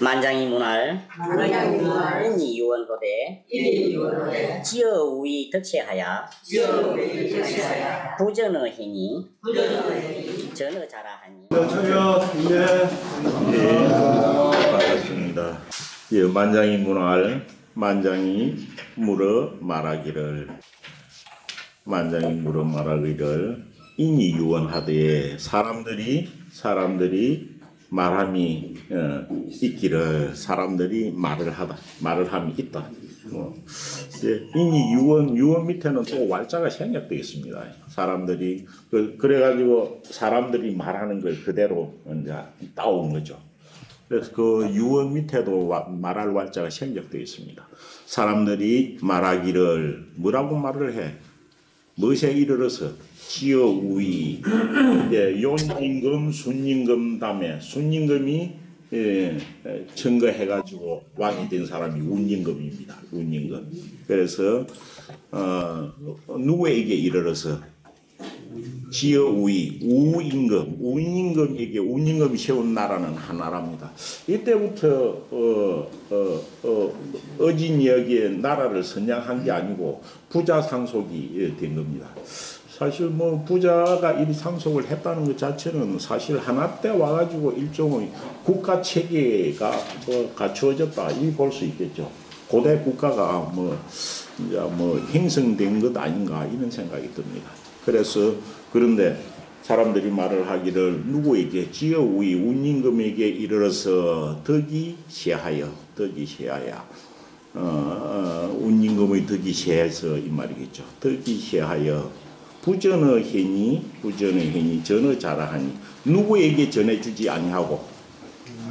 만장이 문할 인이 유언고대 지어우이 덕체하야 부전어 해니 전어 자라하니. 반갑습니다. 예, 만장이 문할 만장이 물어 말하기를 인이 유언하되 사람들이 말함이 있기를 사람들이 말함이 있다. 인이 유언 밑에는 또 왈자가 생략되어 있습니다. 사람들이 그래가지고 사람들이 말하는 걸 그대로 이제 따온 거죠. 그래서 그 유언 밑에도 말할 왈자가 생략되어 있습니다. 사람들이 말하기를 뭐라고 말을 해? 무엇에 이르러서 지어우이 용임금 순임금 다음에 순임금이 증거해가지고 왕이 된 사람이 운임금입니다. 운임금. 그래서 누구에게 이르러서 지어우이 운임금에게 운임금이 세운 나라는 하나랍니다. 이때부터 어진이에게 나라를 선양한 게 아니고 부자 상속이 된 겁니다. 사실 뭐 부자가 이 상속을 했다는 것 자체는 사실 하나 때 와가지고 일종의 국가 체계가 갖추어졌다 이 볼 수 있겠죠. 고대 국가가 이제 형성된 것 아닌가 이런 생각이 듭니다. 그래서 그런데 사람들이 말을 하기를 누구에게 지어우이 운임금에게 이르러서 덕이 쇠하여 운임금의 덕이 쇠해서 이 말이겠죠. 덕이 쇠하여 부전어 해니 전어 자라하니 누구에게 전해주지 아니하고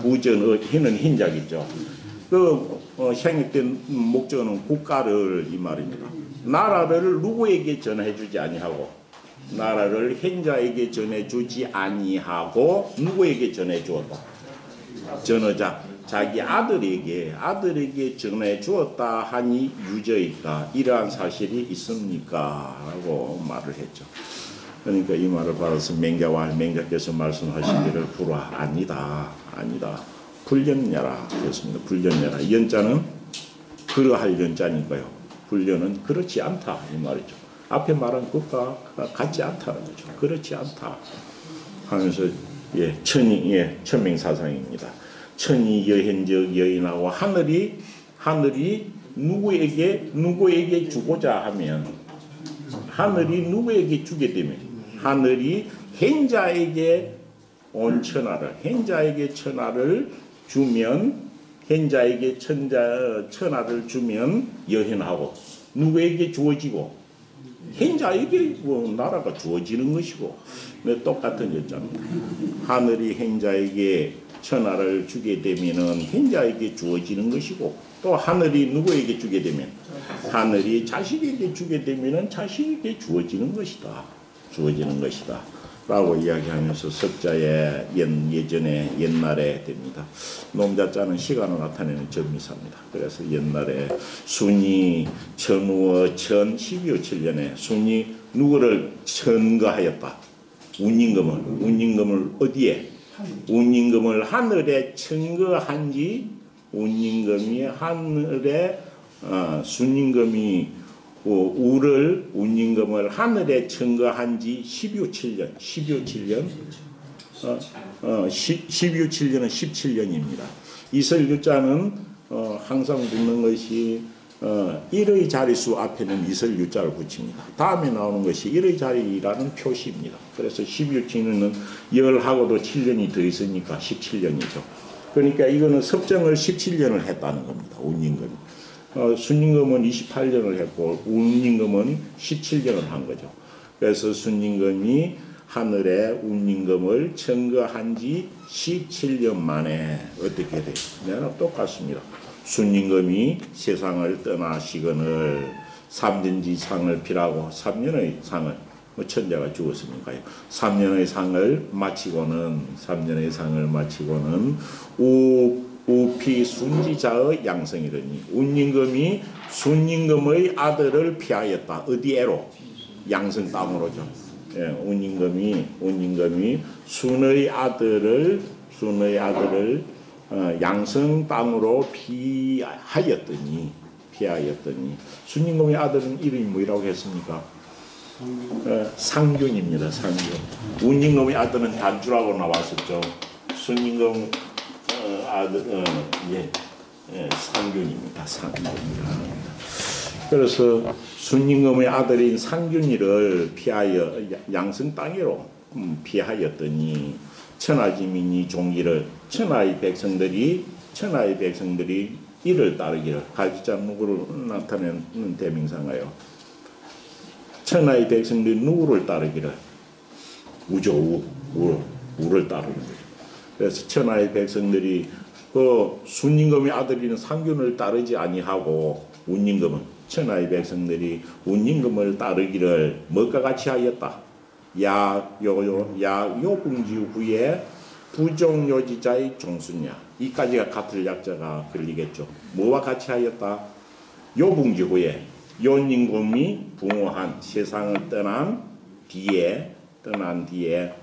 부전어 해는 hin자겠죠. 생략된 목적어는 국가를 이 말입니다. 나라를 누구에게 전해주지 아니하고 나라를 hen자에게 전해주지 아니하고 누구에게 전해주었다. 전어자 자기 아들에게 전해주었다 하니 유저일까 이러한 사실이 있습니까? 라고 말을 했죠. 그러니까 이 말을 받아서 맹자께서 말씀하시기를 불화 아니다 불련냐라 그랬습니다. 불련냐라 연자는 그러할 연자니까요. 불련은 그렇지 않다 이 말이죠. 앞에 말한 것과 같지 않다는 거죠. 그렇지 않다 하면서 천명사상입니다. 천이 여현적 여인하고 하늘이 누구에게 주고자 하면 하늘이 누구에게 주게 되면 하늘이 hen자에게 온 hen자에게 천하를 주면 hen자에게 천하를 주면 여현하고 누구에게 주어지고 hen자에게 나라가 주어지는 것이고 똑같은 여자입니다. 하늘이 hen자에게 천하를 주게 되면은 hen자에게 주어지는 것이고 또 하늘이 누구에게 주게 되면 하늘이 자식에게 주게 되면은 자식에게 주어지는 것이다 라고 이야기하면서 석자의 옛날에 됩니다. 놈자자는 시간을 나타내는 전미사입니다. 그래서 옛날에 순이 천우어 12호 7년에 순이 누구를 천거하였다. 운임금을 어디에? 운임금을 하늘에 천거한지 운임금이 하늘에 순임금이 운임금을 하늘에 천거한지 12호 7년 12호 7년은 17년입니다. 이설유자는 항상 붙는 것이 1의 자릿수 앞에는 이설유자를 붙입니다. 다음에 나오는 것이 1의 자리라는 표시입니다. 그래서 12호 7년은 열하고도 7년이 더 있으니까 17년이죠. 그러니까 이거는 섭정을 17년을 했다는 겁니다. 운임금이. 순임금은 28년을 했고 운임금은 17년을 한 거죠. 그래서 순임금이 하늘에 운임금을 천거한 지 17년 만에 어떻게 돼요? 내가 똑같습니다. 순임금이 세상을 떠나시거늘 3년지 상을 피라고 3년의 상을 천자가 죽었으니까요. 3년의 상을 마치고는 우피 순지자의 양성이더니 운임금이 순임금의 아들을 피하였다. 어디에로? 양성 땅으로죠. 운임금이 순의 아들을 양성 땅으로 피하였더니 순임금의 아들은 이름이 뭐라고 했습니까? 상균입니다. 상균. 운임금의 아들은 단주라고 나왔었죠. 순임금 아들 상균입니다. 그래서 순임금의 아들인 상균이를 피하여 양성 땅으로 피하였더니 천하지민이 종기를 천하의 백성들이 이를 따르기를 갈지자 누구를 나타내는 대명사가요. 천하의 백성들이 누구를 따르기를 우를 따르는 거죠. 그래서 천하의 백성들이 그 순임금의 아들인 상균을 따르지 아니하고 천하의 백성들이 운임금을 따르기를 뭐가 같이 하였다. 요붕지 후에 부정요지자의 종순야. 이까지가 같을 약자가 걸리겠죠. 뭐와 같이 하였다. 요붕지 후에 요임금이 붕어한 세상을 떠난 뒤에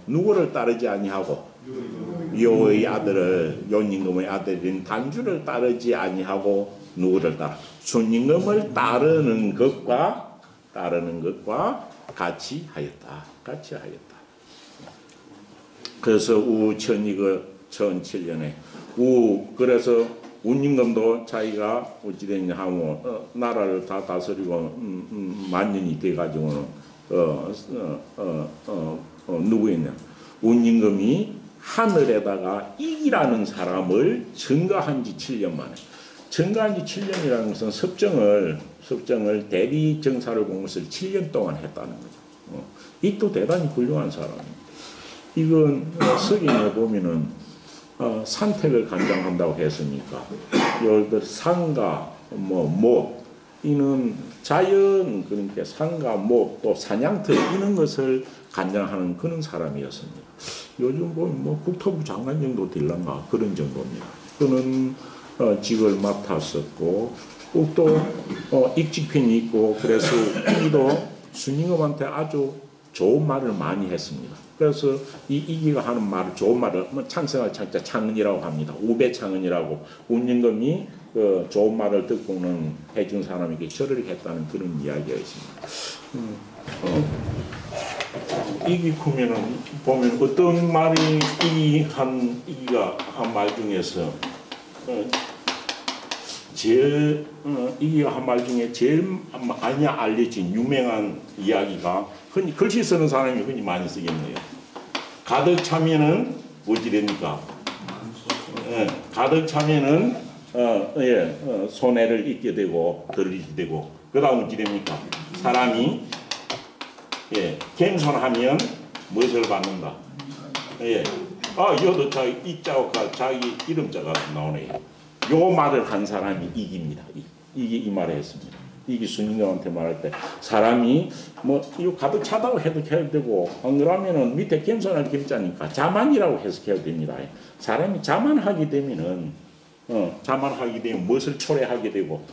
누구를 따르지 아니하고 요임금의 아들인 단주를 따르지 아니하고 누구를 따라 순임금을 따르는 것과 같이 하였다. 그래서 우 1007년에 그래서 운임금도 자기가 어찌됐냐 하면 나라를 다 다스리고 만년이 돼가지고는 누구였냐 운임금이 하늘에다가 이기라는 사람을 증가한 지 7년 만에. 증가한 지 7년이라는 것은 섭정을 대리 정사를 공부를 7년 동안 했다는 거죠. 이도 대단히 훌륭한 사람입니다. 이건 석인에 보면은 산택을 간장한다고 했으니까 여기 상가 목 이는 자연 그러니까 상가 목 또 사냥터 이런 것을 간장하는 그런 사람이었습니다. 요즘 보면 국토부 장관 정도 될란가 그런 정도입니다. 그는 직을 맡았었고 또 익직편이 있고 그래서 이기도 순임금한테 아주 좋은 말을 많이 했습니다. 그래서 이기가 하는 말을 좋은 말을 창성할 창자 창은이라고 합니다. 우배창은이라고 운임금이 좋은 말을 듣고는 해준 사람에게 절을 했다는 그런 이야기가 있습니다. 이기 보면 어떤 말이 이기가 한 말 중에서 제일 이기가 한 말 중에 제일 많이 알려진 유명한 이야기가 흔히 글씨 쓰는 사람이 흔히 많이 쓰겠네요. 가득 차면은 어찌 됩니까? 가득 차면은 손해를 입게 되고 들리게 되고 그 다음 어찌 됩니까? 사람이 겸손하면 무엇을 받는다? 여도 자기 이자가 자기 이름자가 나오네요. 요 말을 한 사람이 이기입니다. 이 말을 했습니다. 이기 순임금한테 말할 때 사람이 이거 가득 차다고 해석해야 되고 안 그러면은 밑에 겸손할 겸자니까 자만이라고 해석해야 됩니다. 사람이 자만하게 되면 무엇을 초래하게 되고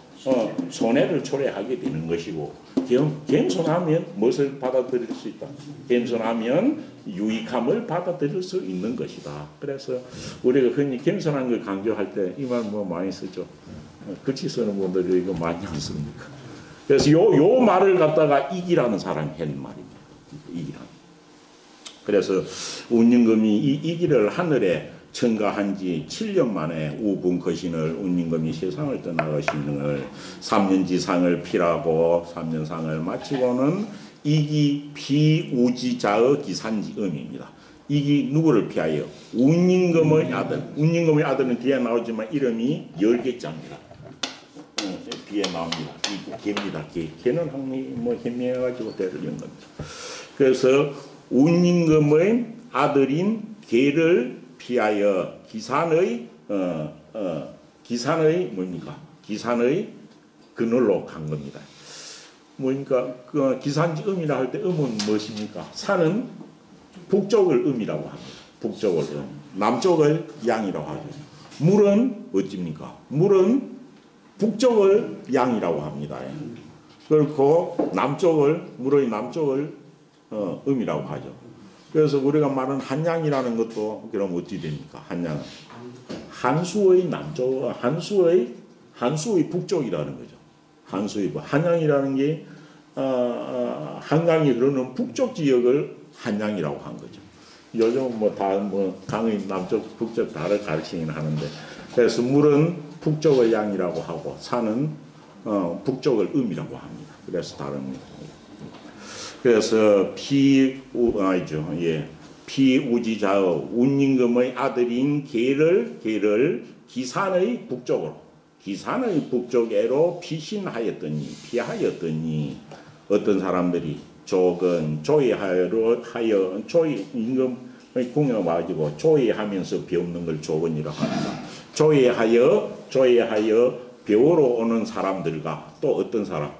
손해를 초래하게 되는 것이고 겸손하면 무엇을 받아들일 수 있다. 겸손하면 유익함을 받아들일 수 있는 것이다. 그래서 우리가 흔히 겸손한 걸 강조할 때 이 말 많이 쓰죠. 글씨 쓰는 분들이 이거 많이 안 씁니까? 그래서 요 말을 갖다가 이기라는 사람이 했는 말입니다. 이기라는. 그래서 운임금이 이 이기를 하늘에 청가한 지 7년 만에 우분거신을 운임금이 세상을 떠나가시는 3년지상을 피라고 3년상을 마치고는 이기 비우지자의 기산지음입니다. 이기 누구를 피하여? 운임금의 아들. 운임금의 아들은 뒤에 나오지만 이름이 10개자입니다. 뒤에 나옵니다. 이 개입니다. 개는 항상 현명해가지고 대를 연 겁니다. 그래서 운임금의 아들인 개를 피하여 기산의 뭡니까? 기산의 그늘로 간 겁니다. 그 기산지음이라 할 때 음은 무엇입니까? 산은 북쪽을 음이라고 합니다. 북쪽을 남쪽을 양이라고 하죠. 물은 어찌입니까? 물은 북쪽을 양이라고 합니다. 그리고 물의 남쪽을 음이라고 하죠. 그래서 우리가 말하는 한양이라는 것도 그럼 어찌 됩니까? 한양은 한수의 남쪽, 한수의 북쪽이라는 거죠. 한수의 한양이라는 게 한강이 흐르는 북쪽 지역을 한양이라고 한 거죠. 요즘 강의 남쪽, 북쪽 다를 가르치긴 하는데, 그래서 물은 북쪽의 양이라고 하고 산은 북쪽을 음이라고 합니다. 그래서 다릅니다. 그래서 피우지자의 운임금의 아들인 계를 기산의 북쪽으로 피하였더니 어떤 사람들이 조의 임금의 궁에 와가지고 조의하면서 배우는 걸 조언이라고 합니다. 조의하여 배우러 오는 사람들과 또 어떤 사람,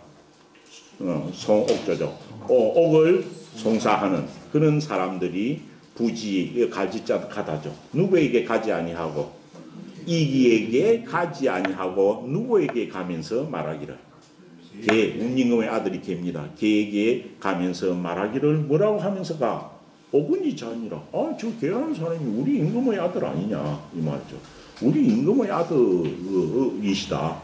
송옥조죠. 옥을 송사하는 그런 사람들이 부지 가지자 가다죠. 누구에게 가지 아니하고 이기에게 가지 아니하고 누구에게 가면서 말하기를, 운임금의 아들이 개입니다. 개에게 가면서 말하기를 뭐라고 하면서 가? 옥은이 자니라. 저 개라는 사람이 우리 임금의 아들 아니냐 이 말이죠. 우리 임금의 아들이시다.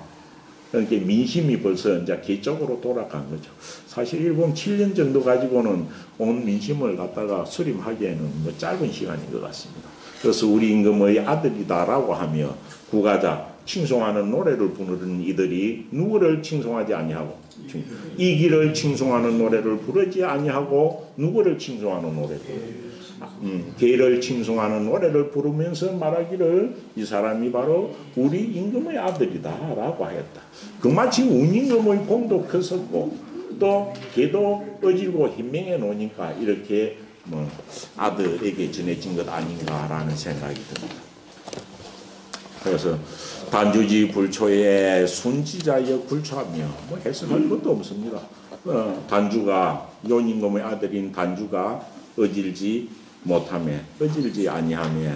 그러니까 민심이 벌써 이제 개 쪽으로 돌아간 거죠. 사실 일본 7년 정도 가지고는 온 민심을 갖다가 수립하기에는 짧은 시간인 것 같습니다. 그래서 우리 임금의 아들이다라고 하며 구가자 칭송하는 노래를 부르는 이들이 누구를 칭송하지 아니하고 이기를 칭송하는 노래를 부르지 아니하고 누구를 칭송하는 노래를 개를 칭송하는 노래를 부르면서 말하기를 이 사람이 바로 우리 임금의 아들이다 라고 하였다. 그마치 운임금의 공도 컸었고 또 개도 어지고 현명해 놓으니까 이렇게 아들에게 전해진 것 아닌가라는 생각이 듭니다. 그래서 단주지 불초에 순지자여 굴초하며 해석할 것도 없습니다. 단주가 요임금의 아들인 단주가 어질지 아니하며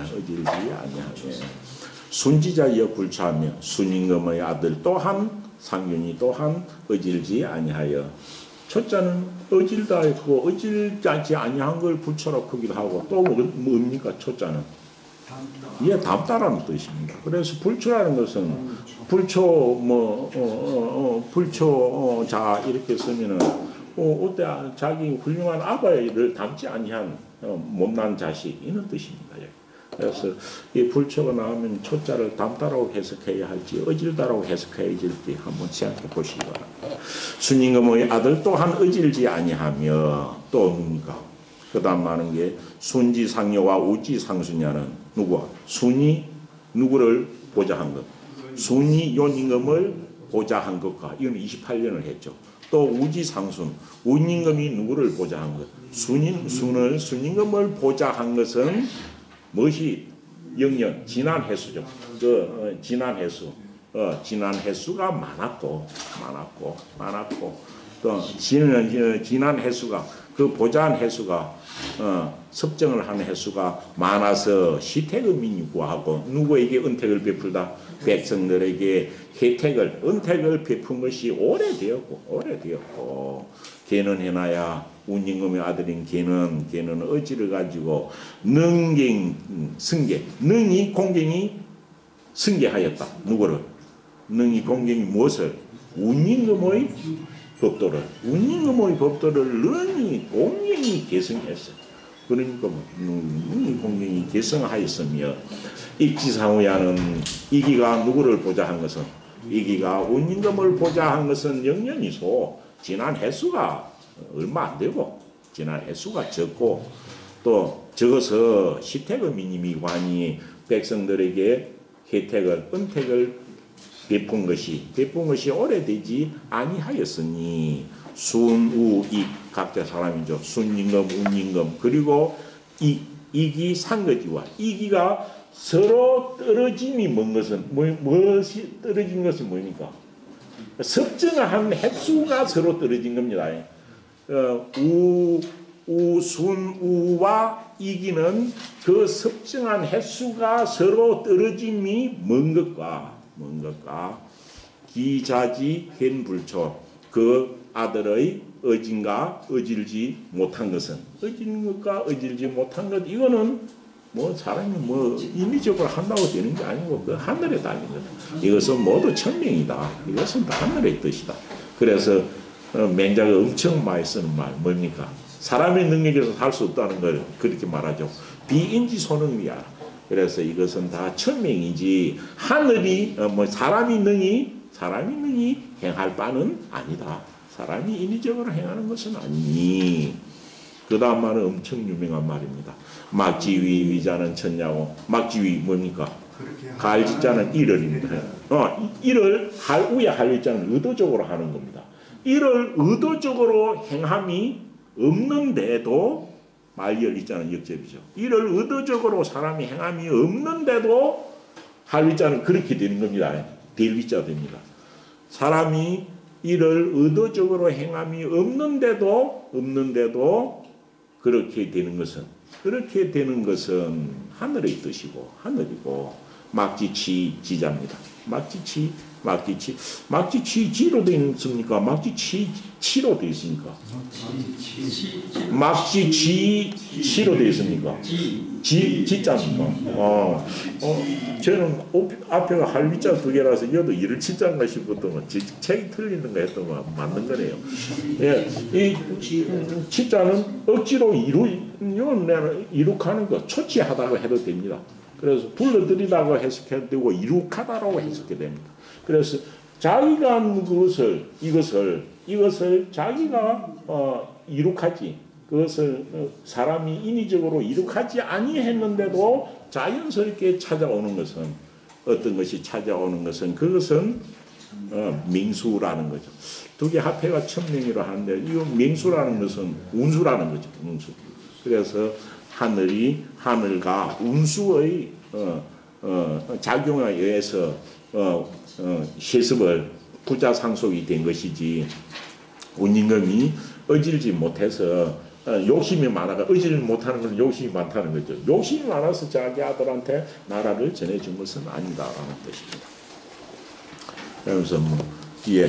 순지자여 굴초하며 순임금의 아들 또한 상윤이 또한 어질지 아니하여 초자는 어질다 했고 어질지 아니한 걸 불초라고 크기도 하고 또 뭡니까 초자는 이게 담다라는 뜻입니다. 그래서 불초라는 것은 불초자 이렇게 쓰면은 어때 자기 훌륭한 아버지를 닮지 아니한 못난 자식 이런 뜻입니다. 그래서 이 불초가 나오면 초자를 담다라고 해석해야 할지 어질다라고 해석해야 할지 한번 생각해 보시기 바랍니다. 순임금의 아들 또한 어질지 아니하며 또 뭡니까? 그 다음 말하는 게 순지상여와 우지상수냐는 누구와? 순이 누구를 보좌한 것. 순이 요임금을 보좌한 것과 이건 28년을 했죠. 또 우지상순 운임금이 누구를 보좌한 것. 순임금을 보좌한 것은 무엇이 영년 지난 횟수죠. 지난 횟수가 많았고 또 지난 횟수가 그 보좌한 횟수가 섭정을 하는 횟수가 많아서 시택의민이 구하고 누구에게 은택을 베풀다 백성들에게 은택을 베푼 것이 오래되었고 걔는 해나야 운임금의 아들인 걔는 어찌를 가지고 능히 공경이 승계하였다. 누구를? 능히 공경이 무엇을? 운임금의 법도를 능히 공경이 개성했어요. 그러니까 능히 공경이 개성하였으며 입지상우야는 이기가 누구를 보좌한 것은 이기가 운임금을 보좌한 것은 영년이소 지난 횟수가 얼마 안 되고 지난 횟수가 적고 또 적어서 시택의 민임이 관이 백성들에게 은택을 베푼 것이 오래되지 아니하였으니 순우익 각자 사람이죠. 순임금, 운임금 그리고 이기 상거지와 이기가 서로 떨어짐이 무엇이 떨어진 것은 뭡니까? 섭정한 횟수가 서로 떨어진 겁니다. 우순우와 이기는 그 섭정한 횟수가 서로 떨어짐이 먼 것과 기자지 헨불초 그 아들의 어진가 어질지 못한 것은 어진 것과 어질지 못한 것 이거는 뭐 사람이 뭐 인위적으로 한다고 되는 게 아니고 그 하늘에 달린 거다. 이것은 모두 천명이다. 이것은 다 하늘의 뜻이다. 그래서 맹자가 엄청 많이 쓰는 말 뭡니까? 사람의 능력에서 할 수 없다는 걸 그렇게 말하죠. 비인지소능이야. 그래서 이것은 다 천명이지 하늘이 뭐 사람이 능히 행할 바는 아니다. 사람이 인위적으로 행하는 것은 아니니. 그 다음 말은 엄청 유명한 말입니다. 막지위 위자는 천냐고. 막지위 뭡니까? 갈지자는 일을입니다. 일을 우에 할지자는 의도적으로 하는 겁니다. 일을 의도적으로 행함이 없는데도 말열이자는 역접이죠. 일을 의도적으로 사람이 행함이 없는데도 할위자는 그렇게 되는 겁니다. 될위자 됩니다. 사람이 일을 의도적으로 행함이 없는데도 그렇게 되는 것은 하늘의 뜻이고 하늘이고 막지치 지자입니다. 막지치 지로 되어 있습니까? 막지치 치로 되어 있습니까? 막지치 치로 되어 있습니까? 지자입니까? 저는 앞에가 할위자 두 개라서 이것도 이를 치자인가 싶었더만 책이 틀리는가 했더만 맞는 거네요. 예, 이 치자는 억지로 이룩하는 거 초치하다고 해도 됩니다. 그래서 불러들이다고 해석해도 되고 이룩하다라고 해석해도 됩니다. 그래서 자기가 이것을 자기가 이룩하지 그것을 사람이 인위적으로 이룩하지 아니했는데도 자연스럽게 찾아오는 것은 어떤 것이 찾아오는 것은 그것은 맹수라는 거죠. 두 개 합해가 천명이라 하는데 이 맹수라는 것은 운수라는 거죠. 운수. 그래서 하늘과 운수의 작용에 의해서 세습을 부자상속이 된 것이지 운임금이 어질지 못해서 욕심이 많아가 어질 못하는 건 욕심이 많다는 거죠. 욕심이 많아서 자기 아들한테 나라를 전해준 것은 아니다라는 뜻입니다. 그러면서 뒤에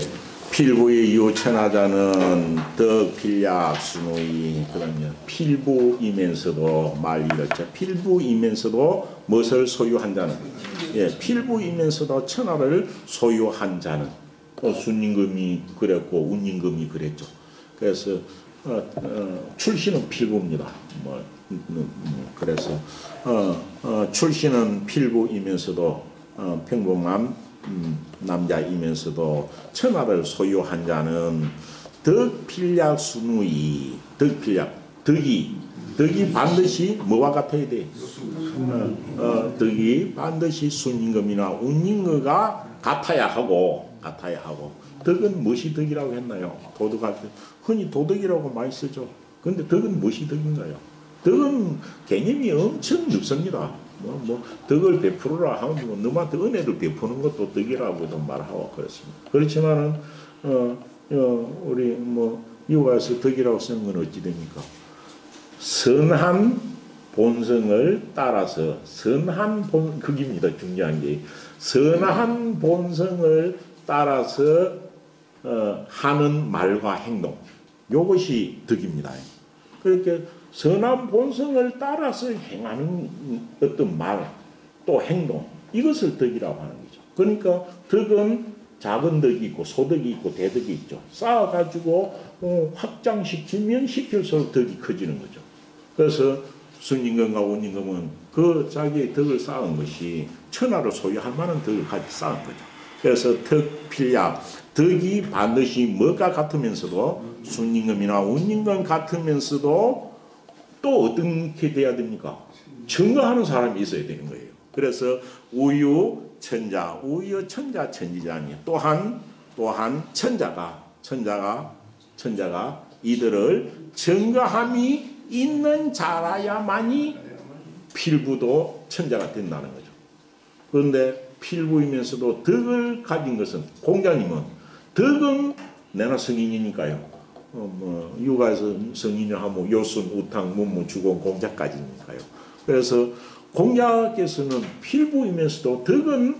필부의 유천하자는 덕필약 순우이 그러면 필부이면서도 말 이렇죠. 필부이면서도 무엇을 소유한 자는 필부이면서도 천하를 소유한 자는 순임금이 그랬고 운임금이 그랬죠. 그래서 출신은 필부입니다. 그래서 출신은 필부이면서도 평범한 남자이면서도 천하를 소유한 자는 덕필약 순우이 덕이 반드시 뭐와 같아야 돼? 덕이 반드시 순임금이나 운임금과 같아야 하고 덕은 무엇이 덕이라고 했나요? 도덕할 때 흔히 도덕이라고 많이 쓰죠. 그런데 덕은 무엇이 덕인가요? 덕은 개념이 엄청 넓습니다. 덕을 베풀어라 하면 너한테 은혜를 베푸는 것도 덕이라고도 말하고 그렇습니다. 그렇지만은 우리 이와서 덕이라고 쓰는 건 어찌 됩니까? 선한 본성을 따라서 그깁니다. 중요한 게 선한 본성을 따라서 하는 말과 행동 이것이 덕입니다. 그렇게 선한 본성을 따라서 행하는 어떤 말 또 행동 이것을 덕이라고 하는 거죠. 그러니까 덕은 작은 덕이 있고 소덕이 있고 대덕이 있죠. 쌓아가지고 확장시키면 시킬수록 덕이 커지는 거죠. 그래서 순임금과 운임금은 그 자기의 덕을 쌓은 것이 천하를 소유할 만한 덕을 같이 쌓은 거죠. 그래서 덕필약 덕이 반드시 뭐가 같으면서도 순임금이나 운임금 같으면서도 또 어떻게 돼야 됩니까? 증거하는 사람이 있어야 되는 거예요. 그래서 우유천자 천지자니 또한 천자가 이들을 증거함이 있는 자라야만이 필부도 천자가 된다는 거죠. 그런데 필부이면서도 덕을 가진 것은 공자님은 덕은 내가 성인이니까요. 육아에서 성인을 하면 요순, 우탕, 문무, 주공, 공자까지니까요. 그래서 공자께서는 필부이면서도 덕은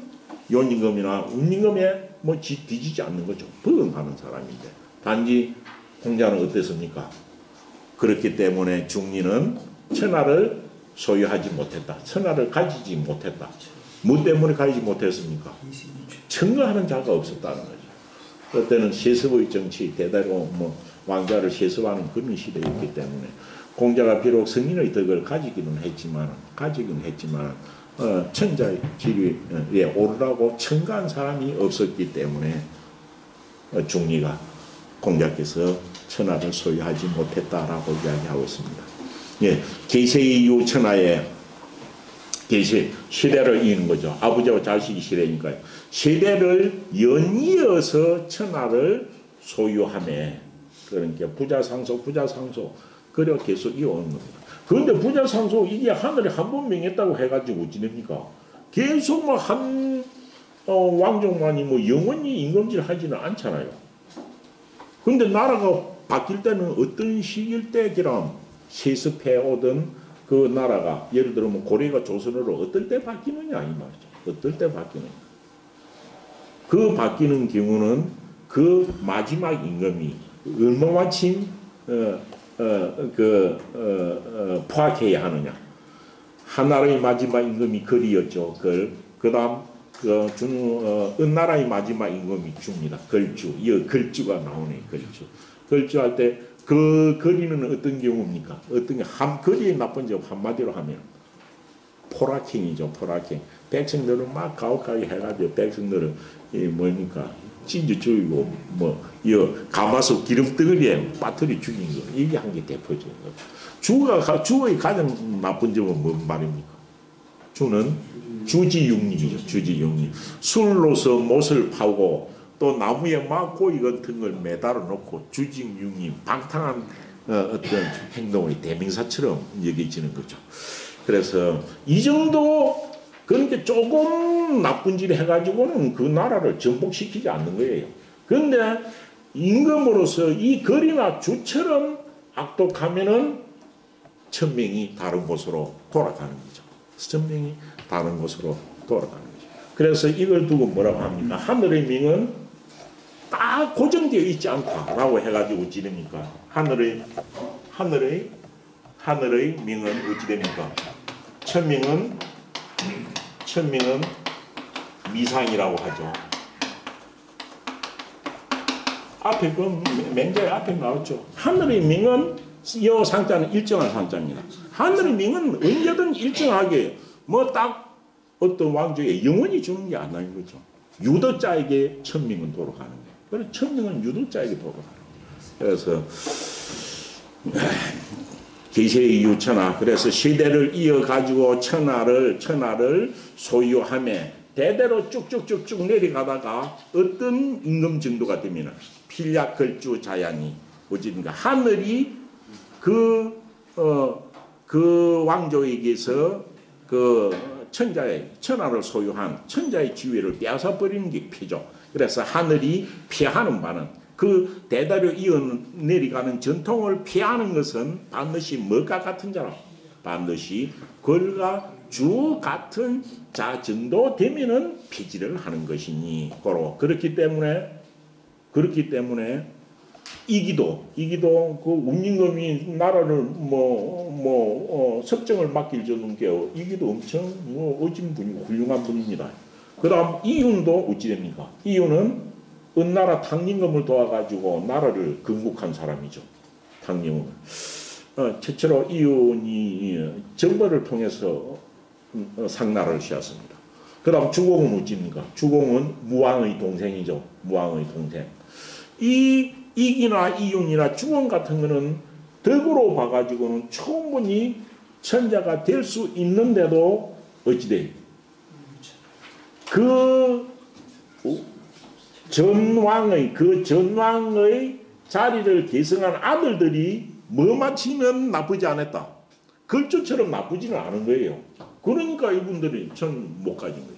요임금이나 운임금에 뒤지지 않는 거죠. 버금하는 사람인데 단지 공자는 어땠습니까? 그렇기 때문에 중리는 천하를 소유하지 못했다. 천하를 가지지 못했다. 뭐 때문에 가지지 못했습니까? 청거하는 자가 없었다는 거죠. 그때는 세습의 정치, 대대로 뭐 왕자를 세습하는 그런 시대였기 때문에 공자가 비록 성인의 덕을 가지기는 했지만 천자의 지위에 오르라고 청가한 사람이 없었기 때문에 중리가 공자께서 천하를 소유하지 못했다라고 이야기하고 있습니다. 예, 계세 이후 천하에 계세 시대를 이은 거죠. 아버지와 자식이 시대니까요. 시대를 연이어서 천하를 소유하며 그러니까 부자상속 그래 계속 이어오는 겁니다. 그런데 부자상속 이게 하늘에 한 번 명했다고 해가지고 어찌 됩니까? 계속 뭐 한 왕족만이 뭐 영원히 임금질 하지는 않잖아요. 그런데 나라가 바뀔 때는 어떤 시기일 때 그럼 세습해 오던 그 나라가 예를 들어 뭐 고려가 조선으로 어떨 때 바뀌느냐 이 말이죠. 어떨 때 바뀌느냐. 그 바뀌는 경우는 그 마지막 임금이 얼마만큼 포악해야 하느냐. 한나라의 마지막 임금이 걸이었죠. 그다음 은나라의 마지막 임금이 주입니다. 걸주. 이 걸주가 나오네. 걸주 할 때 그 거리는 어떤 경우입니까? 어떤 거리의 나쁜 점 한마디로 하면 포락행이죠. 포락행. 백성들은 막 가혹하게 해가지고 백성들은 뭡니까? 찐주 죽이고 가마솥 기름덩어리에 빠뜨리 죽인 거. 이게 한 게 대표적인 거죠. 주의 가장 나쁜 점은 뭔 말입니까? 주는 주지육림이죠. 주지육림. 술로서 못을 파고 또 나무에 막 고이 같은 걸 매달아 놓고 주지육림 방탕한 어떤 행동의 대명사처럼 여겨지는 거죠. 그래서 이 정도 그렇게 조금 나쁜 짓 해가지고는 그 나라를 전복시키지 않는 거예요. 그런데 임금으로서 이 거리나 주처럼 악독하면은 천명이 다른 곳으로 돌아가는 거죠. 천명이 다른 곳으로 돌아가는 거죠. 그래서 이걸 두고 뭐라고 합니까? 하늘의 명은 딱 고정되어 있지 않다라고 해가지고 어찌 됩니까? 하늘의 명은 어찌 됩니까? 천명은 미상이라고 하죠. 앞에 그 맹자의 앞에 나왔죠. 하늘의 명은 이 상자는 일정한 상자입니다. 하늘의 명은 언제든 일정하게 뭐 딱 어떤 왕조에 영원히 주는 게 아닌 거죠. 유도자에게 천명은 돌아가는 거예요. 그래서 천명은 유도자에게 돌아가는 거예요. 그래서 계세의 유천하. 그래서 시대를 이어가지고 천하를 소유하며 대대로 쭉쭉쭉쭉 내려가다가 어떤 임금 정도가 되면 필약걸주 자연이 어찌든가 하늘이 그 왕조에게서 천하를 소유한 천자의 지위를 빼앗아 버리는 게 피죠. 그래서 하늘이 피하는 바는 그 대대로 이어 내려가는 전통을 피하는 것은 반드시 뭐가 같은 자라? 반드시 글과 주 같은 자 정도 되면은 폐지를 하는 것이니 그렇기 때문에 이기도 그 운임금이 나라를 섭정을 맡길 정도로 이기도 엄청 어진 분이고 훌륭한 분입니다. 그다음 이윤도 어찌 됩니까? 이윤은 은나라 탕림금을 도와가지고 나라를 건국한 사람이죠. 탕림금을. 최초로 이윤이 정벌을 통해서 상나라를 세웠습니다. 그 다음 주공은 어찌입니까? 주공은 무왕의 동생이죠. 무왕의 동생. 이기나 이윤이나 주공 같은 거는 덕으로 봐가지고는 충분히 천자가 될 수 있는데도 어찌돼? 그 전왕의 자리를 계승한 아들들이 뭐 마치면 나쁘지 않았다. 걸주처럼 나쁘지는 않은 거예요. 그러니까 이분들이 전 못 가진 거죠.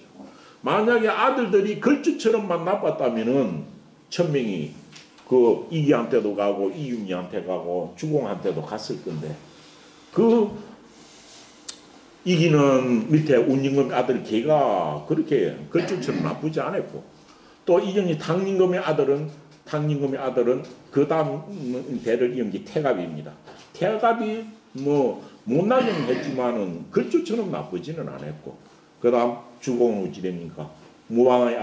만약에 아들들이 걸주처럼만 나빴다면은 천명이 그 이기한테도 가고 이윤이한테 가고 주공한테도 갔을 건데 그 이기는 밑에 운임금 아들 걔가 그렇게 걸주처럼 나쁘지 않았고 또 이전에 탕림금의 아들은 그 다음 대를 이은 게 태갑입니다. 태갑이 못나기는 했지만은 걸주처럼 나쁘지는 않았고, 그 다음 주공은 어찌 됩니까? 무왕의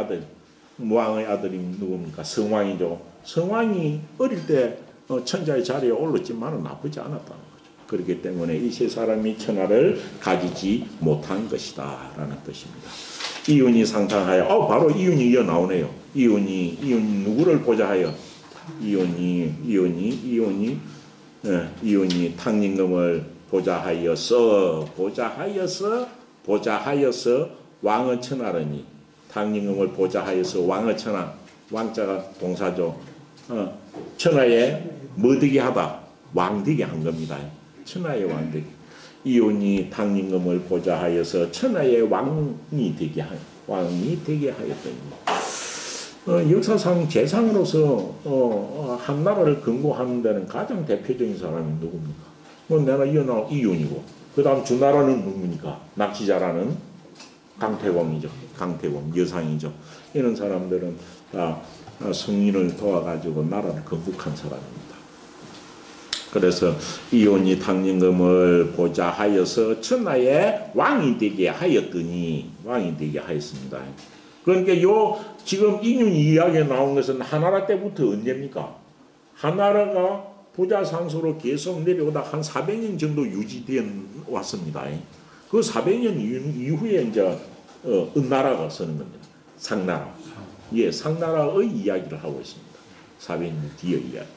아들이 누굽니까? 성왕이죠. 성왕이 어릴 때 천자의 자리에 올랐지만은 나쁘지 않았다는 거죠. 그렇기 때문에 이 세 사람이 천하를 가지지 못한 것이다 라는 뜻입니다. 이윤이 상상하여, 바로 이윤이 이어 나오네요. 이윤이 누구를 보자 하여? 이윤이 탕림금을 보자 하여서 왕은 천하르니, 탕림금을 보자 하여서 왕은 천하, 왕자가 동사죠. 천하에 뭐 되게 하다? 왕 되게 한 겁니다. 천하의 왕 되게. 이윤이 탕림금을 보자 하여서 천하의 왕이 되게 하였더니, 역사상 재상으로서 한 나라를 근거하는 데는 가장 대표적인 사람이 누굽니까? 내가 이어나온 이윤이고, 그 다음 주나라는 누굽니까? 낚시자라는 강태공이죠. 강태공 여상이죠. 이런 사람들은 다 성인을 도와가지고 나라를 건국한 사람입니다. 그래서 이윤이 탕림금을 보자 하여서 천하의 왕이 되게 하였습니다. 그러니까 지금 이윤이 이야기에 나온 것은 한나라 때부터 언제입니까? 한나라가 부자상소로 계속 내려오다 한 400년 정도 유지되어 왔습니다. 그 400년 이후에 이제 은나라가 서는 겁니다. 상나라. 상나라의 이야기를 하고 있습니다. 400년 뒤의 이야기.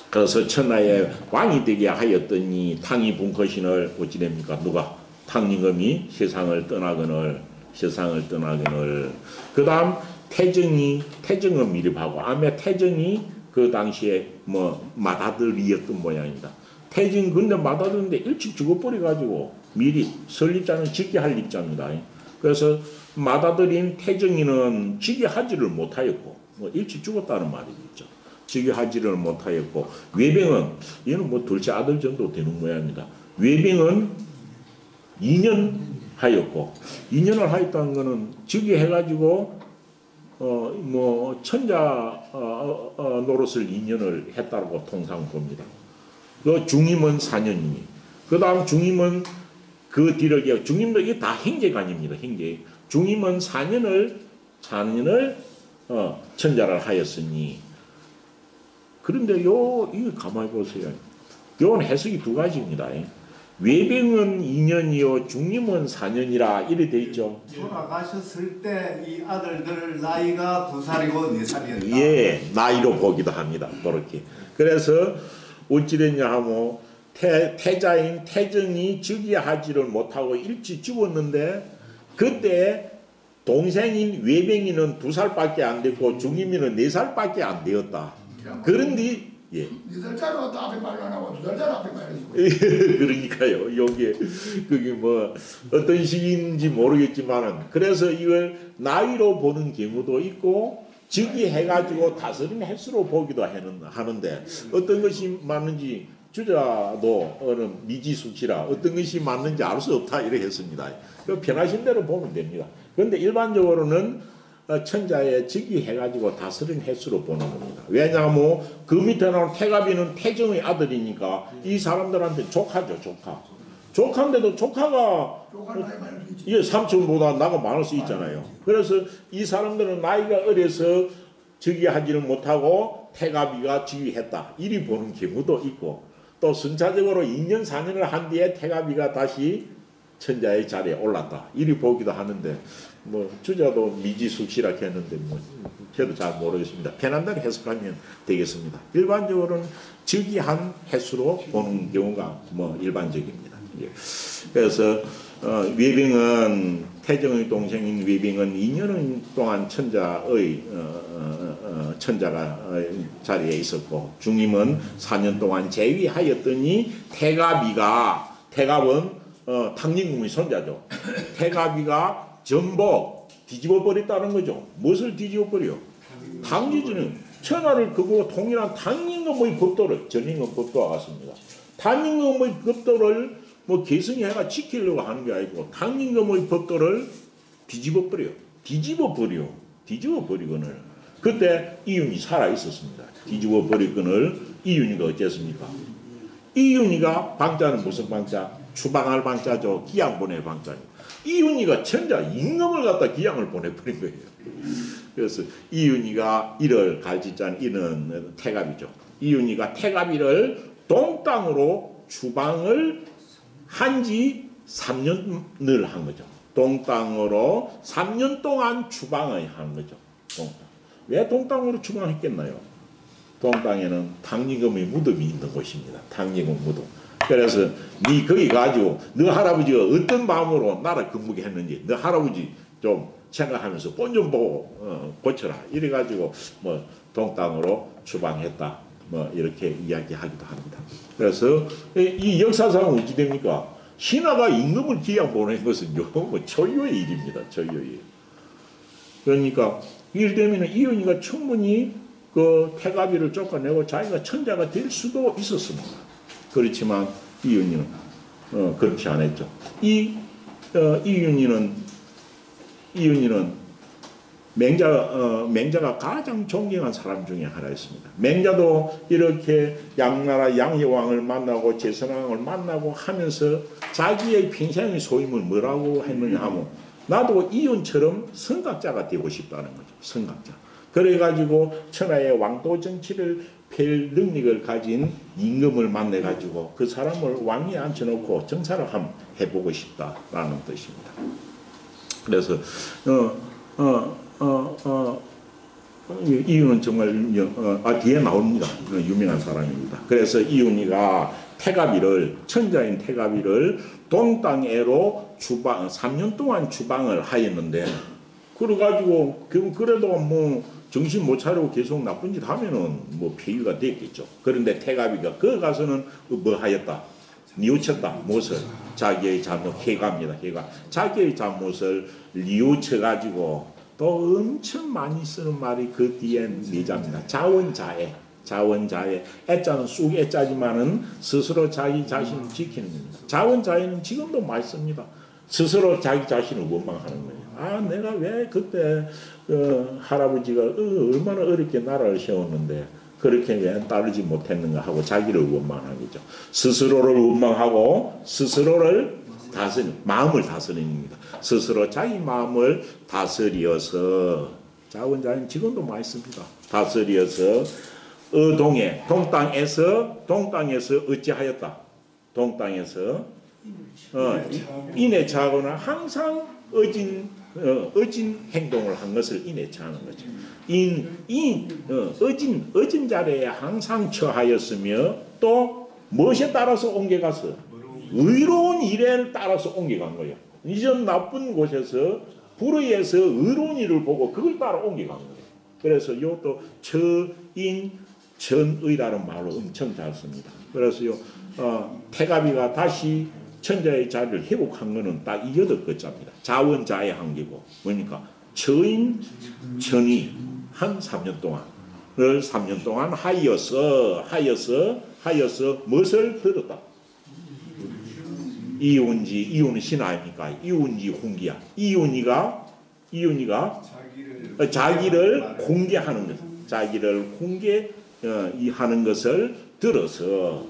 그래서 천하의 왕이 되게 하였더니 탕이 분커신을 어찌 됩니까? 누가? 탕림금이 세상을 떠나거늘. 그 다음 태정은 미립하고, 아마 태정이 그 당시에 맏아들이었던 모양입니다. 태정 근데 맏아들인데 일찍 죽어버려가지고 미리 설립자는 즉위 할 입자입니다. 그래서 맏아들인 태정이는 즉위하지를 못하였고, 일찍 죽었다는 말이 있죠. 즉위하지를 못하였고, 외병은 얘는 둘째 아들 정도 되는 모양입니다. 외병은 2년 하였고, 2년을 하였다는 것은 즉위해가지고 천자 노릇을 2년을 했다고 통상 봅니다. 그 중임은 4년이니, 그 다음 중임은 그 뒤를 중임도 이게 다 행제관입니다. 행제. 중임은 4년을 천자를 하였으니. 그런데 이거 가만히 보세요. 요건 해석이 두 가지입니다. 외병은 2년이요 중임은 4년이라 이래 돼 있죠. 돌아가셨을 때 이 아들들 나이가 2살이고 4살이었다. 예, 나이로 보기도 합니다. 그렇게. 그래서 어찌됐냐 하면 태자인 태정이 즉위하지를 못하고 일찍 죽었는데, 그때 동생인 외병이는 2살밖에 안 됐고 중임이는 4살밖에 안 되었다. 그런데 4살짜리 앞에 말 안 하고 2살짜리 앞에 말해주고. 그러니까요. 그게 어떤 식인지 모르겠지만은, 그래서 이걸 나이로 보는 경우도 있고, 즉위해가지고 다스린 횟수로 보기도 하는데, 어떤 것이 맞는지 주자도 어느 미지수치라 어떤 것이 맞는지 알 수 없다 이렇게 했습니다. 편하신 대로 보면 됩니다. 그런데 일반적으로는 천자에 즉위해가지고 다스린 횟수로 보는 겁니다. 왜냐하면 그 밑에 나온 태갑이는 태정의 아들이니까 이 사람들한테 조카죠. 조카인데도 조카가 삼촌보다 나가 많을 수 있잖아요. 그래서 이 사람들은 나이가 어려서 즉위하지를 못하고 태갑이가 즉위했다 이리 보는 경우도 있고, 또 순차적으로 2년 4년을 한 뒤에 태갑이가 다시 천자의 자리에 올랐다 이리 보기도 하는데, 주자도 미지수치라 했는데 저도 잘 모르겠습니다. 편한 대로 해석하면 되겠습니다. 일반적으로는 즉위한 횟수로 보는 경우가 일반적입니다. 그래서 외병은 태정의 동생인 외병은 2년 동안 천자가 자리에 있었고, 중임은 4년 동안 재위하였더니 태갑은 탕림궁의 손자죠. 태갑이가 전부 뒤집어 버렸다는 거죠. 무엇을 뒤집어 버려? 당지지는 천하를 그거 통일한 탕림금의 법도를, 전임금 법도와 같습니다. 탕림금의 법도를 개성해가 지키려고 하는 게 아니고 탕림금의 법도를 뒤집어 버리거늘 그때 이윤이 살아 있었습니다. 뒤집어 버리거늘 이윤이가 어쨌습니까? 이윤희가 방자는 무슨 방자? 추방할 방자죠. 기양 보낼 방자죠. 이윤희가 천자 임금을 갖다 기양을 보내버린 거예요. 그래서 이윤희가 이를 갈짓자는 이는 태갑이죠. 이윤희가 태갑이를 동땅으로 추방을 한지 3년을 한 거죠. 동땅으로 3년 동안 추방을 한 거죠. 동땅. 왜 동땅으로 추방했겠나요? 동땅에는 당리금의 무덤이 있는 곳입니다. 당리금 무덤. 그래서 니 거기 가지고 너 할아버지가 어떤 마음으로 나라 근무했는지 너 할아버지 좀 생각하면서 본 좀 보고 고쳐라. 이래가지고 뭐 동땅으로 추방했다. 뭐 이렇게 이야기하기도 합니다. 그래서 이 역사상 어찌 됩니까? 신하가 임금을 기양 보낸 것은요, 뭐 초유의 일입니다. 초유의 일. 그러니까 이를테면 이윤희가 충분히 그 태갑이를 쫓아내고 자기가 천자가 될 수도 있었습니다. 그렇지만 이윤희는 그렇지 않았죠. 이윤희는 맹자가 가장 존경한 사람 중에 하나였습니다. 맹자도 이렇게 양나라 양혜왕을 만나고 제선왕을 만나고 하면서 자기의 평생의 소임을 뭐라고 했느냐 하면 나도 이윤처럼 선각자가 되고 싶다는 거죠. 선각자. 그래가지고 천하의 왕도 정치를 펼 능력을 가진 임금을 만나가지고 그 사람을 왕위에 앉혀놓고 정사를 한번 해보고 싶다라는 뜻입니다. 그래서 이윤은 정말 뒤에 나옵니다. 유명한 사람입니다. 그래서 이윤이가 태갑이를 천자인 태갑이를 동땅에로 3년 동안 추방을 하였는데 그래가지고 그래도 뭐 정신 못 차리고 계속 나쁜 짓 하면은 뭐 폐위가 됐겠죠. 그런데 태갑이가 그 가서는 뭐 하였다. 뉘우쳤다. 무엇을? 자기의 잘못 해갑니다. 해가 자기의 잘못을 뉘우쳐가지고 또 엄청 많이 쓰는 말이 그 뒤에 내자입니다. 자원자애. 자원자애. 애자는 쑥 애자지만은 스스로 자기 자신을 지키는 겁니다. 자원자애는 지금도 많이 씁니다. 스스로 자기 자신을 원망하는 거예요. 아, 내가 왜 그때 할아버지가 얼마나 어렵게 나라를 세웠는데 그렇게 왜 따르지 못했는가 하고 자기를 원망하는 거죠. 스스로를 원망하고 스스로를 마음을 다스리는 겁니다. 스스로 자기 마음을 다스려서 자원자애는 지금도 많이 씁니다. 다스려서 동땅에서 어찌하였다. 동땅에서 인해차하거나 항상 어진 행동을 한 것을 인해차하는 거죠. 어진 자리에 항상 처하였으며 또 무엇에 따라서 옮겨가서 의로운 일에 따라서 옮겨간 거예요. 이전 나쁜 곳에서 불의에서 의로운 일을 보고 그걸 따라 옮겨간 거예요. 그래서 이것도 처인전의라는 말로 엄청 잘 씁니다. 그래서 태갑이가 다시 천자의 자리를 회복한 것은 딱 이 8글자입니다. 자원자의 한계고 뭡니까? 처인전의 한 3년 동안을 3년 동안 하여서 무엇을 들었다? 이윤은 신 아닙니까? 이윤지 홍기야. 이윤이가 자기를 공개하는 것, 자기를 공개하는 것을 들어서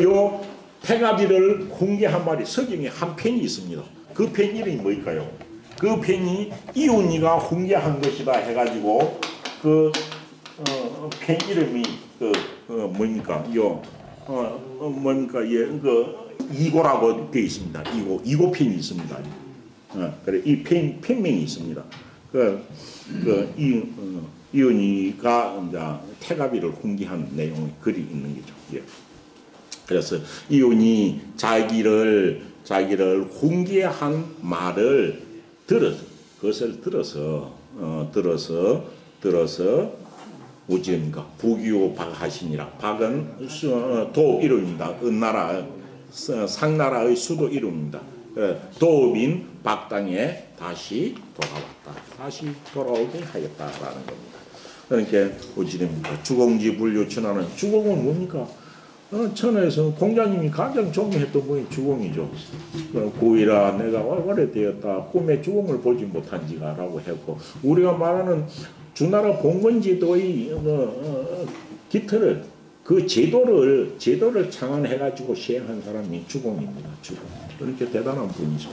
요 태갑이를 공개한 말이 서경에 한 편이 있습니다. 그 편 이름이 뭘까요? 그 편이 이윤이가 공개한 것이다 해가지고 그 편 이름이 뭡니까? 이고라고 되어 있습니다. 이고 편이 있습니다. 그래 이 편명이 있습니다. 이윤이가 이제 태갑이를 공개한 내용의 글이 있는 거죠. 예. 그래서 이윤이 자기를 공개한 말을 그것을 들어서 우지입니까? 부귀호 박하시니라. 박은 도 이름입니다. 은나라 상나라의 수도 이름입니다. 도읍인 박당에 다시 돌아왔다. 다시 돌아오게 하였다라는 겁니다. 그러니까 어찌됩니까? 주공지 분류 천하는 주공은 뭡니까? 천하에서 공자님이 가장 존경했던 분이 주공이죠. 고이라 내가 오래되었다 꿈에 주공을 보지 못한 지가 라고 했고 우리가 말하는 주나라 봉건제도의 기틀을 그 제도를 창안해가지고 시행한 사람이 주공입니다. 주공. 그렇게 대단한 분이죠.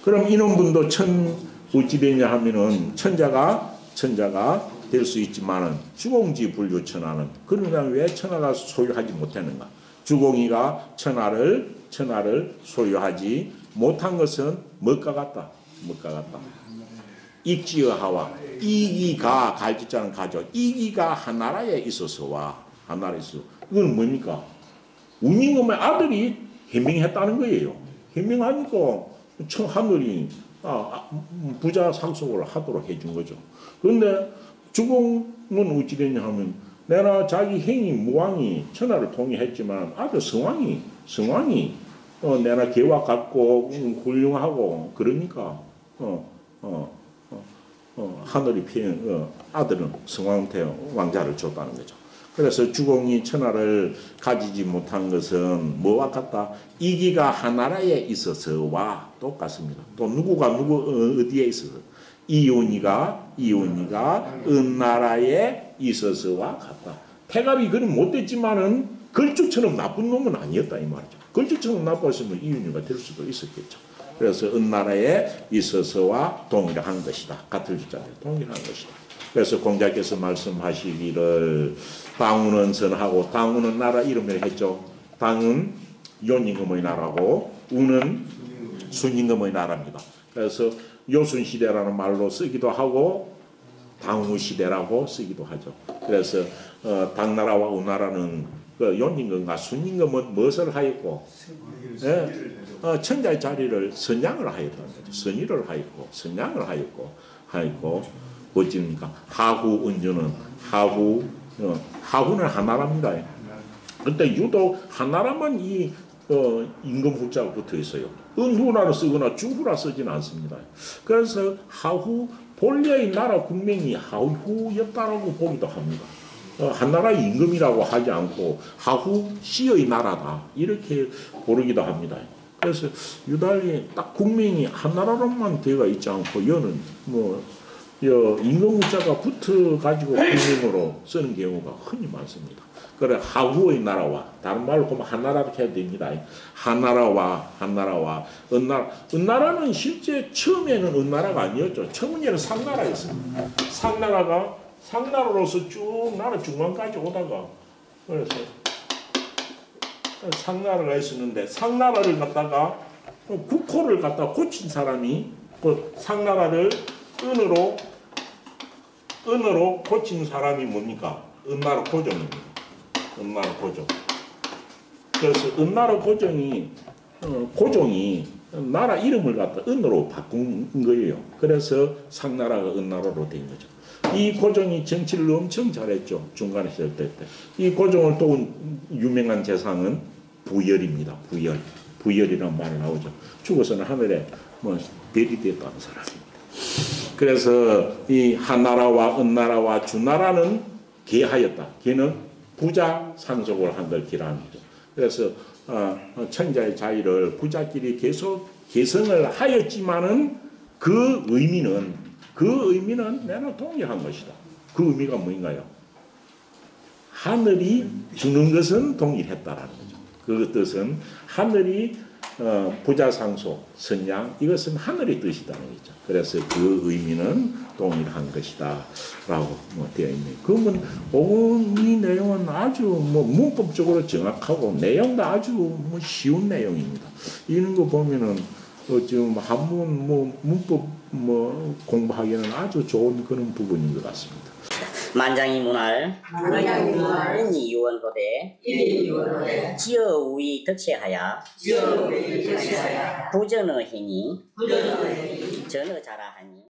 그럼 이런 분도 어찌 되냐 하면은 천자가 될 수 있지만은 주공지 분류 천하는 그러니까 왜 천하가 소유하지 못했는가? 주공이가 천하를 소유하지 못한 것은 무엇과 같다. 익지어하와 이기가 갈지자는 가죠. 이기가 하나라에 있어서와 하나라에서 이건 뭡니까? 운임금의 아들이 해명했다는 거예요. 해명하니까 하늘이 부자 상속을 하도록 해준 거죠. 그런데 주공은 어찌 됐냐 하면 내가 자기 행위 무왕이 천하를 통일했지만 아들 성왕이 내가 계와 같고 훌륭하고 그러니까 하늘이 아들은 성왕한테 왕자를 줬다는 거죠. 그래서 주공이 천하를 가지지 못한 것은 뭐와 같다? 이기가 하나라에 있어서와 똑같습니다. 또 누구가 어디에 있어서 이온이가 은나라에 있어서와 같다. 태갑이 그는 못됐지만은 걸주처럼 나쁜 놈은 아니었다 이 말이죠. 걸주처럼 나빴으면 이온이가 될 수도 있었겠죠. 그래서 은나라에 있어서와 동일한 것이다. 같을 주자에 동일한 것이다. 그래서 공자께서 말씀하시기를 당우는 선하고 당우는 나라 이름을 했죠. 당은 요임금의 나라고 우는 순임금의 나라입니다. 그래서 요순시대라는 말로 쓰기도 하고 당우시대라고 쓰기도 하죠. 그래서 당나라와 우나라는 그 요임금과 순임금은 무엇을 하였고 천자의 자리를 선양을 하였다는 거죠. 선의를 하였고 선양을 하였고 어찌입니까? 하후 은주는 하후는 하나랍니다. 근데 유독 하나라만 이 임금 후자가 붙어 있어요. 은후라로 쓰거나 주후라 쓰지는 않습니다. 그래서 하후 본래의 나라 국명이 하후였다라고 보기도 합니다. 한나라의 임금이라고 하지 않고 하후 씨의 나라다 이렇게 부르기도 합니다. 그래서 유달리 딱 국명이 한나라로만 되어 있지 않고 여는 임금 후자가 붙어 가지고 국명으로 쓰는 경우가 흔히 많습니다. 그래 하후의 나라와 다른 말로 보면 한나라로 해야 됩니다. 한나라와 은나라는 실제 처음에는 은나라가 아니었죠. 처음에는 상나라였습니다. 상나라로서 쭉 나라 중간까지 오다가 그래서 상나라가 있었는데 상나라를 갖다가 국호를 갖다 고친 사람이 그 상나라를 은으로 고친 사람이 뭡니까? 은나라 고종입니다. 은나라 고종. 그래서 은나라 고종이 나라 이름을 갖다 은으로 바꾼 거예요. 그래서 상나라가 은나라로 된 거죠. 이 고종이 정치를 엄청 잘했죠. 중간에 있을 때. 이 고종을 도운 유명한 재상은 부열입니다. 부열이라는 말이 나오죠. 죽어서는 하늘에 별이 되었다는 사람입니다. 그래서 이 한나라와 은나라와 주나라는 개하였다. 개는 부자 상속을 한 걸 기라는 거죠. 그래서 천자의 자유를 부자끼리 계속 개성을 하였지만은 그 의미는 내가 동일한 것이다. 그 의미가 뭐인가요? 하늘이 주는 것은 동일했다라는 거죠. 그 뜻은 하늘이 부자 상속, 선양 이것은 하늘의 뜻이라는 거죠. 그래서 그 의미는 동일한 것이다 라고 되어 있네요. 그러면 이 내용은 아주 문법적으로 정확하고 내용도 아주 쉬운 내용입니다. 이런 거 보면은 지금 한문 문법 공부하기에는 아주 좋은 그런 부분인 것 같습니다. 만장이 문할 인이 유언고대 지어 우이 덕체하야 부전의 행위 전어 자라하니